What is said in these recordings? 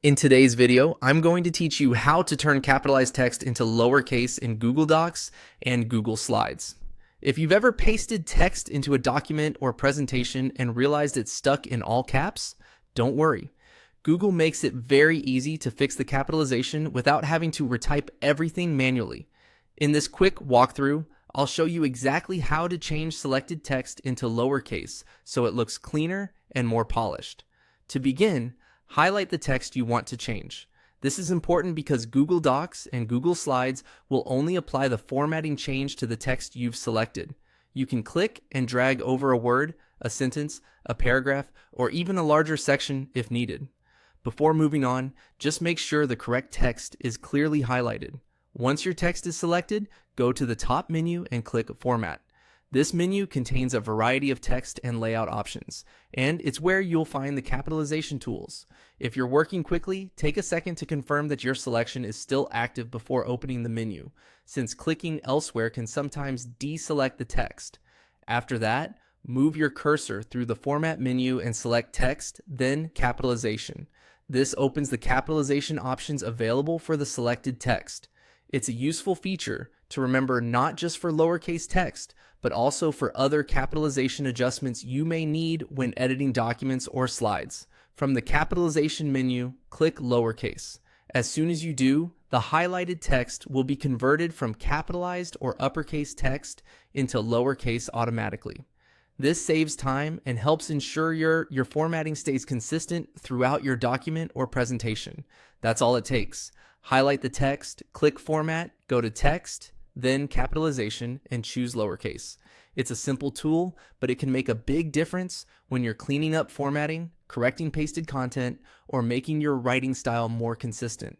In today's video, I'm going to teach you how to turn capitalized text into lowercase in Google Docs and Google Slides. If you've ever pasted text into a document or presentation and realized it's stuck in all caps, don't worry. Google makes it very easy to fix the capitalization without having to retype everything manually. In this quick walkthrough, I'll show you exactly how to change selected text into lowercase so it looks cleaner and more polished. To begin, highlight the text you want to change. This is important because Google Docs and Google Slides will only apply the formatting change to the text you've selected. You can click and drag over a word, a sentence, a paragraph, or even a larger section if needed. Before moving on, just make sure the correct text is clearly highlighted. Once your text is selected, go to the top menu and click Format. This menu contains a variety of text and layout options, and it's where you'll find the capitalization tools. If you're working quickly, take a second to confirm that your selection is still active before opening the menu, since clicking elsewhere can sometimes deselect the text. After that, move your cursor through the Format menu and select Text, then Capitalization. This opens the capitalization options available for the selected text. It's a useful feature to remember not just for lowercase text, but also for other capitalization adjustments you may need when editing documents or slides. From the capitalization menu, click lowercase. As soon as you do, the highlighted text will be converted from capitalized or uppercase text into lowercase automatically. This saves time and helps ensure your formatting stays consistent throughout your document or presentation. That's all it takes. Highlight the text, click Format, go to Text, then Capitalization, and choose lowercase. It's a simple tool, but it can make a big difference when you're cleaning up formatting, correcting pasted content, or making your writing style more consistent.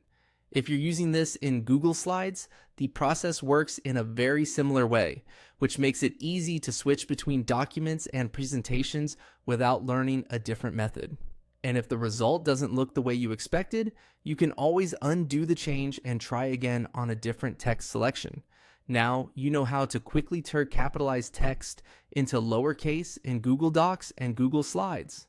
If you're using this in Google Slides, the process works in a very similar way, which makes it easy to switch between documents and presentations without learning a different method. And if the result doesn't look the way you expected, you can always undo the change and try again on a different text selection. Now you know how to quickly turn capitalized text into lowercase in Google Docs and Google Slides.